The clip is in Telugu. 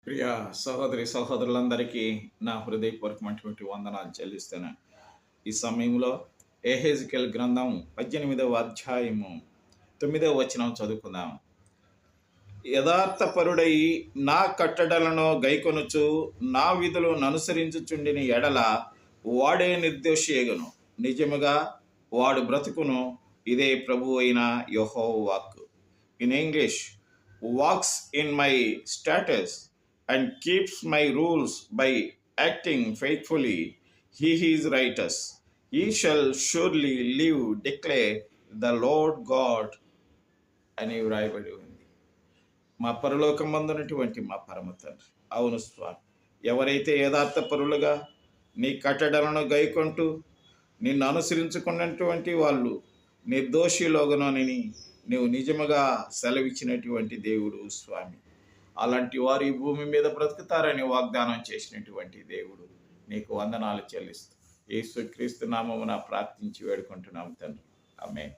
ప్రియ సహోదరి సహోదరులందరికీ నా హృదయపూర్వకమైనటువంటి వందనాలు చెల్లిస్తున్నాను. ఈ సమయంలో ఎహెజ్కేల్ గ్రంథం 18వ అధ్యాయము 9వ వచనం చదువుకుందాం. యథార్థపరుడై నా కట్టడలను గైకొనుచు నా విధులను అనుసరించుచుండిన ఎడల వాడే నిర్దోషియగును, నిజముగా వాడు బ్రతుకును. ఇదే ప్రభు అయిన యెహోవా వాక్కు. In English, walks in my status and keeps my rules by acting faithfully, he is righteous. He shall surely live, declare the Lord God. అని వ్రాయబడి ఉంది. మా పరలోకమందున్నటువంటి మా పరమ తండ్రి, అవును స్వామి, ఎవరైతే యథార్థపరులుగా నీ కట్టడలను గైకొంటూ నిన్ను అనుసరించుకున్నటువంటి వాళ్ళు నిర్దోషిలోగనని నీవు నిజముగా సెలవిచ్చినటువంటి దేవుడు స్వామి. అలాంటి వారు ఈ భూమి మీద బ్రతుకుతారని వాగ్దానం చేసినటువంటి దేవుడు, నీకు వందనాలు చెల్లిస్తూ యేసుక్రీస్తు నామమున ప్రార్థించి వేడుకుంటున్నాము తండ్రి. ఆమేన్.